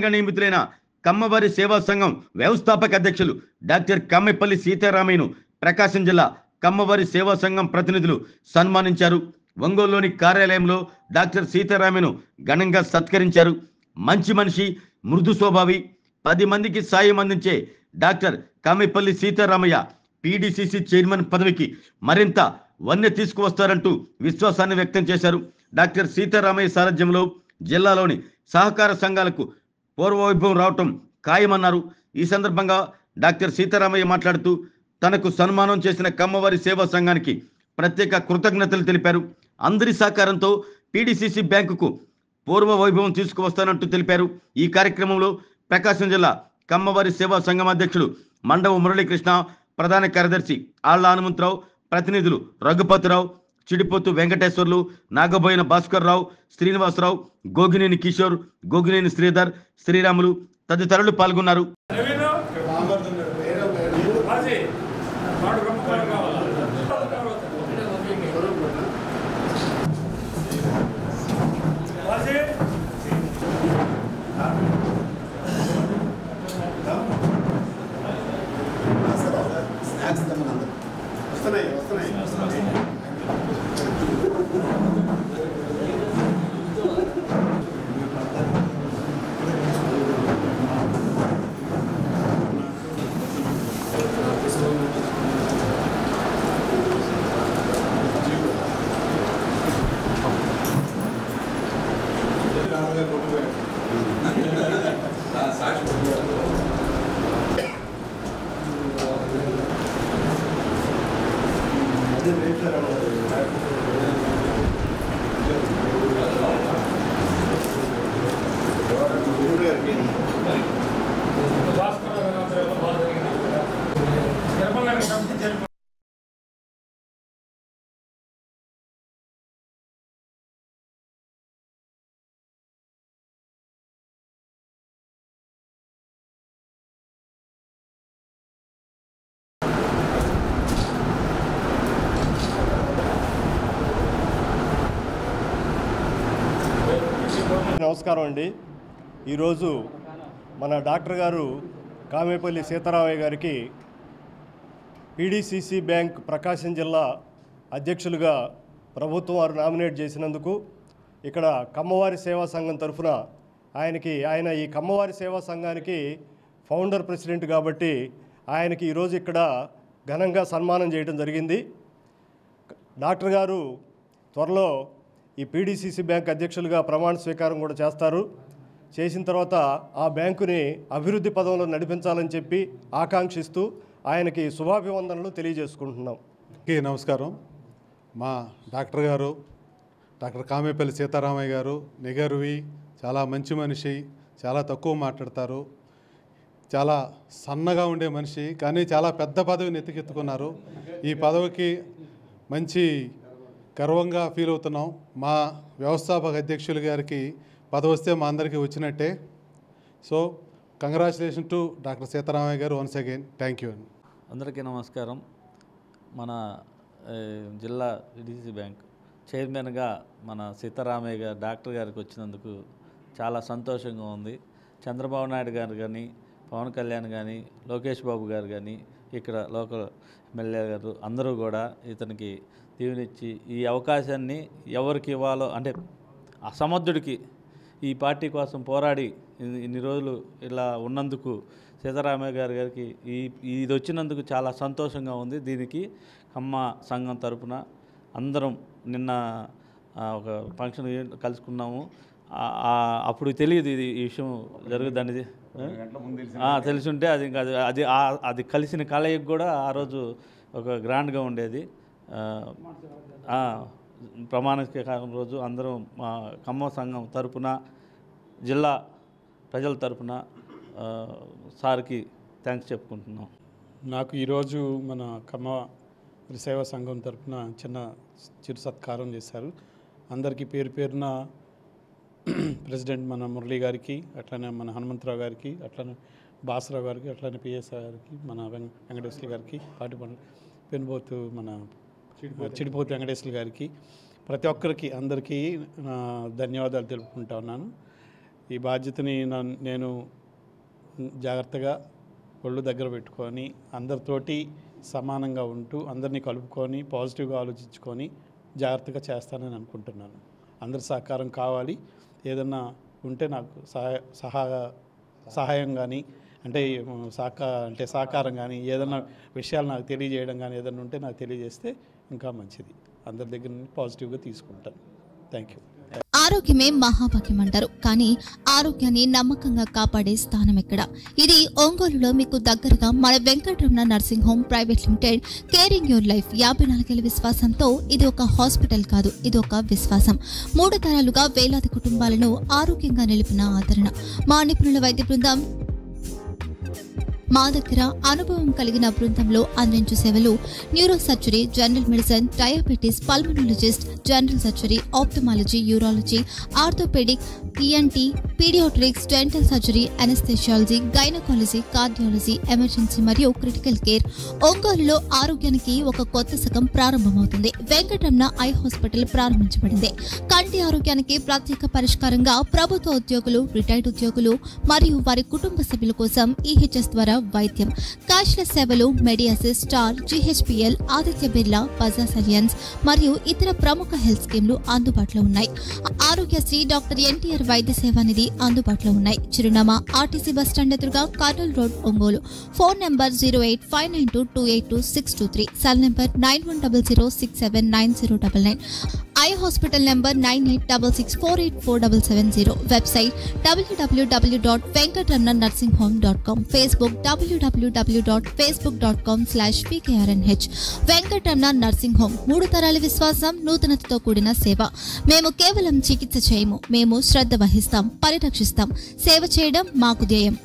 గా నియమితులైన కమ్మవారి సేవా సంఘం వ్యవస్థాపక అధ్యక్షులు డాక్టర్ కమ్మెపల్లి సీతారామయ్యను ప్రకాశం జిల్లా కమ్మవారి సేవా సంఘం ప్రతినిధులు సన్మానించారు. ఒంగోలులోని కార్యాలయంలో డాక్టర్ సీతారామయ్యను ఘనంగా సత్కరించారు. మంచి మనిషి, మృదు స్వభావి, 10 మందికి సాయం అందించే డాక్టర్ కమ్మెపల్లి సీతారామయ్య పీడీసీసీ చైర్మన్ పదవికి మరింత వన్నె తీసుకువస్తారంటూ విశ్వాసాన్ని వ్యక్తం చేశారు. డాక్టర్ సీతారామయ్య సారథ్యంలో జిల్లాలోని సహకార సంఘాలకు పూర్వవైభవం రావటం ఖాయమన్నారు. ఈ సందర్భంగా డాక్టర్ సీతారామయ్య మాట్లాడుతూ తనకు సన్మానం చేసిన కమ్మవారి సేవా సంఘానికి ప్రత్యేక కృతజ్ఞతలు తెలిపారు. అందరి సహకారంతో పీడీసీసీ బ్యాంకుకు పూర్వ వైభవం తీసుకువస్తానంటూ తెలిపారు. ఈ కార్యక్రమంలో ప్రకాశం జిల్లా కమ్మవారి సేవా సంఘం అధ్యక్షుడు మండవ మురళీకృష్ణ, ప్రధాన కార్యదర్శి ఆళ్ల హనుమంతరావు, ప్రతినిధులు రఘుపతిరావు, చిడిపోతు వెంకటేశ్వర్లు, నాగబోయిన భాస్కర్ రావు, శ్రీనివాసరావు, గోగినేని కిషోర్, గోగినేని శ్రీధర్, శ్రీరాములు తదితరులు పాల్గొన్నారు. నమస్కారం అండి. ఈరోజు మన డాక్టర్ గారు కామేపల్లి సీతారామయ్య గారికి పీడీసీసీ బ్యాంక్ ప్రకాశం జిల్లా అధ్యక్షులుగా ప్రభుత్వం వారు నామినేట్ చేసినందుకు ఇక్కడ కమ్మవారి సేవా సంఘం తరఫున ఆయన ఈ కమ్మవారి సేవా సంఘానికి ఫౌండర్ ప్రెసిడెంట్ కాబట్టి ఆయనకి ఈరోజు ఇక్కడ ఘనంగా సన్మానం చేయడం జరిగింది. డాక్టర్ గారు త్వరలో ఈ పీడీసీసీ బ్యాంక్ అధ్యక్షులుగా ప్రమాణ స్వీకారం కూడా చేస్తారు. చేసిన తర్వాత ఆ బ్యాంకుని అభివృద్ధి పదంలో నడిపించాలని చెప్పి ఆకాంక్షిస్తూ ఆయనకి శుభాభివందనలు తెలియజేసుకుంటున్నాం. నమస్కారం. మా డాక్టర్ గారు డాక్టర్ కామేపల్లి సీతారామయ్య గారు నిగర్వి, చాలా మంచి మనిషి, చాలా తక్కువ మాట్లాడతారు, చాలా సన్నగా ఉండే మనిషి, కానీ చాలా పెద్ద పదవిని ఎత్తుకెత్తుకున్నారు. ఈ పదవికి మంచి గర్వంగా ఫీల్ అవుతున్నాం. మా వ్యవస్థాపక అధ్యక్షులు గారికి పదవి వస్తే మా అందరికీ వచ్చినట్టే. So congratulation to doctor Sitaramayya గారు వన్స్ అగైన్. Thank you. అందరికీ నమస్కారం. మన జిల్లా పీడీసీసీ బ్యాంక్ చైర్మన్గా మన సీతారామయ్య గారు డాక్టర్ గారికి వచ్చినందుకు చాలా సంతోషంగా ఉంది. చంద్రబాబు నాయుడు గారు కానీ, పవన్ కళ్యాణ్ కానీ, లోకేష్ బాబు గారు కానీ, ఇక్కడ లోకల్ ఎమ్మెల్యే గారు అందరూ కూడా ఇతనికి దీవెనిచ్చి ఈ అవకాశాన్ని ఎవరికి ఇవ్వాలో, అంటే అసమర్థుడికి ఈ పార్టీ కోసం పోరాడి ఇన్ని రోజులు ఇలా ఉన్నందుకు సీతారామయ్య గారికి ఇది వచ్చినందుకు చాలా సంతోషంగా ఉంది. దీనికి కమ్మ సంఘం తరపున అందరం నిన్న ఒక ఫంక్షన్ కలుసుకున్నాము. అప్పుడు తెలియదు ఇది ఈ విషయం జరుగుతుందని. తెలుసుంటే అది ఇంకా అది కలిసిన కలయికి కూడా ఆ రోజు ఒక గ్రాండ్గా ఉండేది. ప్రమాణ స్వీకారం రోజు అందరం మా కమ్మ సంఘం తరపున, జిల్లా ప్రజల తరపున సార్కి థ్యాంక్స్ చెప్పుకుంటున్నాం. నాకు ఈరోజు మన కమ్మ సేవా సంఘం తరపున చిరు సత్కారం చేశారు. అందరికీ పేరు పేరున ప్రెసిడెంట్ మన మురళి గారికి, అట్లనే మన హనుమంతరావు గారికి, అట్లనే బాసరావు గారికి, అట్లనే పిఎస్ఐ గారికి, మన వెంకటేశ్వర గారికి, పాటి పెనుబోతు మన చిడిపోతు వెంకటేశ్వర గారికి, ప్రతి ఒక్కరికి అందరికీ ధన్యవాదాలు తెలుపుకుంటా ఉన్నాను. ఈ బాధ్యతని నేను జాగ్రత్తగా ఒళ్ళు దగ్గర పెట్టుకొని అందరితోటి సమానంగా ఉంటూ అందరినీ కలుపుకొని పాజిటివ్గా ఆలోచించుకొని జాగ్రత్తగా చేస్తానని అనుకుంటున్నాను. అందరి సహకారం కావాలి. ఏదన్నా ఉంటే నాకు సహాయం కానీ అంటే సహకారం కానీ ఏదైనా విషయాలు నాకు తెలియజేయడం కానీ ఏదైనా ఉంటే నాకు తెలియజేస్తే ఇంకా మంచిది. అందరి దగ్గర నుంచి పాజిటివ్గా తీసుకుంటాను. Thank you. ఆరోగ్యమే మహాభాగ్యం అంటారు, కానీ ఆరోగ్యాన్ని నమ్మకంగా కాపాడే స్థానం ఎక్కడ? ఇది ఒంగోలులో మీకు దగ్గరగా మన Venkataramana nursing home private limited. Caring your life 54 ఏళ్ల విశ్వాసంతో ఇది ఒక హాస్పిటల్ కాదు, ఇది ఒక విశ్వాసం. 3 తరాలుగా వేలాది కుటుంబాలను ఆరోగ్యంగా నిలిపిన ఆదరణ. మా నిపుణుల వైద్య బృందం మా దగ్గర అనుభవం కలిగిన బృందంలో అందించే సేవలు neuro surgery, general medicine, diabetes, pulmonologist, general surgery, ophthalmology, urology, orthopaedic, ENT, paediatrics, dental surgery, anaesthesiology, gynaecology, cardiology, emergency మరియు క్రిటికల్ కేర్. ఒంగోలులో ఆరోగ్యానికి ఒక కొత్త శకం ప్రారంభమవుతుంది. వెంకటరమణ ఐ హాస్పిటల్ ప్రారంభించబడింది. కంటి ఆరోగ్యానికి ప్రత్యేక పరిష్కారంగా ప్రభుత్వ ఉద్యోగులు, రిటైర్డ్ ఉద్యోగులు మరియు వారి కుటుంబ సభ్యుల కోసం ఈహెచ్ఎస్ ద్వారా వైద్యం, క్యాష్లెస్ సేవలు, Mediassist, Star, GHPL, Aditya Birla, Bajaj Allianz మరియు ఇతర ప్రముఖ హెల్త్ స్కీమ్లు అందుబాటులో ఉన్నాయి. ఆరోగ్యశ్రీ, డాక్టర్ ఎన్టీఆర్ వైద్య సేవా నిధి అందుబాటులో ఉన్నాయి. చిరునామా ఆర్టీసీ బస్టాండ్ ఎదురుగా, Kurnool road, Ongole. Phone number 08592282623, cell number 9100679099, eye hospital number 9866484770, website www.venkatramanarsinghome.com, Facebook www.facebook.com/pkrnh. Venkataramana nursing home 3 తరాల విశ్వాసం, నూతనతతో కూడిన సేవ. మేము కేవలం చికిత్స చేయము, మేము శ్రద్ధ వహిస్తాం, పరిరక్షిస్తాం. సేవ చేయడం మాకు ధ్యేయం.